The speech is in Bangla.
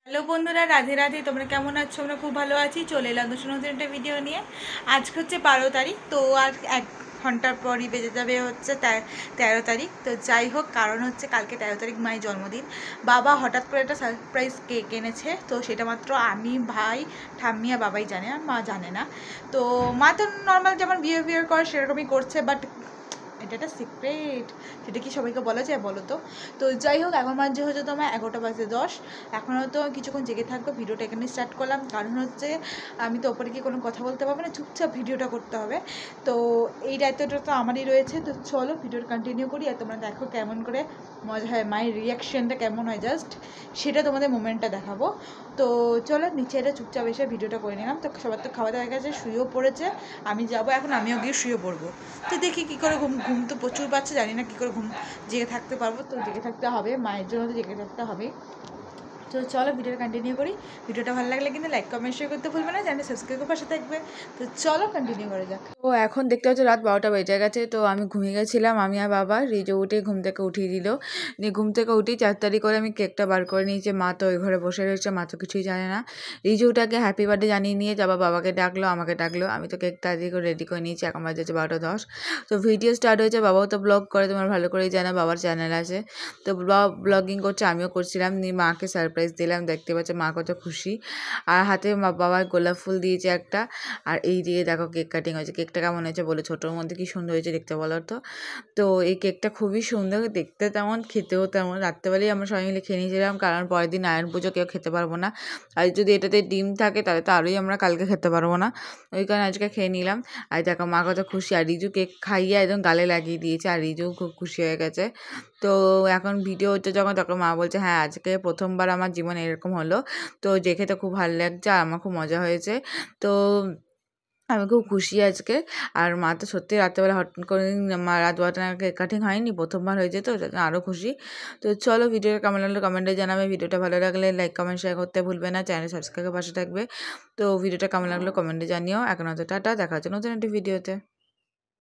হ্যালো বন্ধুরা, রাধে রাধে। তোমরা কেমন আছো? আমরা খুব ভালো আছি। চলে এলাম নতুন নতুন একটা ভিডিও নিয়ে। আজকে হচ্ছে 12 তারিখ, তো আর 1 ঘন্টার পরই বেজে যাবে হচ্ছে 13 তারিখ। তো যাই হোক, কারণ হচ্ছে কালকে 13 তারিখ মায়ের জন্মদিন। বাবা হঠাৎ করে একটা সারপ্রাইজ কেক এনেছে, তো সেটা মাত্র আমি, ভাই, ঠাম্মি আর বাবাই জানে, আর মা জানে না। তো মা তো নর্মাল যেমন বিহেভিয়ার করে সেরকমই করছে, বাট এটা একটা সিক্রেট, সেটা কি সবাইকে বলা যায় বলো তো? তো যাই হোক, এখন বাজে হচ্ছে তোমার 11টা বাজে 10। এখনও তো কিছুক্ষণ জেগে থাকবো। ভিডিওটা এখানে স্টার্ট করলাম, কারণ হচ্ছে আমি তো ওপরে গিয়ে কোনো কথা বলতে পারবো না, চুপচাপ ভিডিওটা করতে হবে। তো এই দায়িত্বটা তো আমারই রয়েছে। তো চলো ভিডিওটা কন্টিনিউ করি, আর তোমরা দেখো কেমন করে মজা হয়, মায়ের রিয়াকশানটা কেমন হয়, জাস্ট সেটা তোমাদের মোমেন্টটা দেখাবো। তো চলো নিচে এটা চুপচাপ এসে ভিডিওটা করে নিলাম। তো সবার তো খাওয়া দাওয়া হয়ে গেছে, শুয়েও পড়েছে। আমি যাবো এখন, আমিও গিয়ে শুয়ে পড়বো। তো দেখি কী করে ঘুম ঘুম তো প্রচুর পাচ্ছে, জানি না কী করে ঘুম জেগে থাকতে পারবো। তো জেগে থাকতে হবে, মায়ের জন্য তো জেগে থাকতে হবে। তো চলো ভিডিওটা কন্টিনিউ করি। ভিডিওটা ভালো লাগলে কিন্তু লাইক কমেন্ট শেয়ার করতে ভুলবে না, চ্যানেল সাবস্ক্রাইব করে পাশে থাকবে। তো চলো কন্টিনিউ করা যাক। তো এখন দেখতে হচ্ছে রাত 12টা বেজে গেছে। তো আমি ঘুমিয়ে গেছিলাম, আমি আর বাবা। রিজু উঠে ঘুম থেকে উঠিয়ে দিল। নিয়ে ঘুম থেকে উঠেই 4 তারি করে আমি কেকটা বার করে নিয়েছি। মা তো ওই ঘরে বসে রয়েছে, মা তো কিছুই জানে না। রিজুটাকে হ্যাপি বার্থডে জানিয়ে নিয়ে যাবা, বাবাকে ডাকলো, আমাকে ডাকলো। আমি তো কেক তাড়াতাড়ি করে রেডি করে নিয়েছি। এখন বাজে 12টা 10। তো ভিডিও স্টার্ট হয়েছে। বাবাও তো ব্লগ করে, তোমার ভালো করেই জানো, বাবার চ্যানেল আছে। তো ব্লগিং করছে, আমিও করছিলাম। নিয়ে মাকে সারপ্রাইজ দিলাম, দেখতে পাচ্ছে মা কত খুশি। আর হাতে বাবার গোলাপ ফুল দিয়েছে একটা। আর এই দিয়ে দেখো কেক কাটিং হয়েছে। কেকটা কেমন হয়েছে বলে, ছোটোর মধ্যে কি সুন্দর হয়েছে দেখতে বলো তো। তো এই কেকটা খুবই সুন্দর দেখতে, তেমন খেতেও তেমন। রাত্রেবেলায় আমরা সবাই মিলে খেয়ে নিয়েছিলাম, কারণ পরের দিন আয়ন পুজো কেউ খেতে পারবো না। আর যদি এটাতে ডিম থাকে তাহলে তো আরোই আমরা কালকে খেতে পারবো না। ওই কারণে আজকে খেয়ে নিলাম। আর দেখো মা কত খুশি। আর রিজু কেক খাইয়ে একদম গালে লাগিয়ে দিয়েছে, আর রিজু খুব খুশি হয়ে গেছে। তো এখন ভিডিও হচ্ছে যখন, তখন মা বলছে হ্যাঁ আজকে প্রথমবার আমার জীবনে এরকম হলো। তো দেখে তো খুব ভালো লাগছে, আর আমার খুব মজা হয়েছে। তো আমি খুব খুশি আজকে। আর মা তো সত্যি রাত্রেবেলা হট করে মা রাত 12টা কেক কাটিং হয়নি, প্রথমবার হয়েছে, তো আরও খুশি। তো চলো ভিডিওটা কেমন লাগলো কমেন্টে জানাবে। ভিডিওটা ভালো লাগলে লাইক কমেন্ট শেয়ার করতে ভুলবে না, চ্যানেল সাবস্ক্রাইবের পাশে থাকবে। তো ভিডিওটা কেমন লাগলো কমেন্টে জানিও। এখন হয়তো টাটা, দেখা হচ্ছে নতুন একটি ভিডিওতে।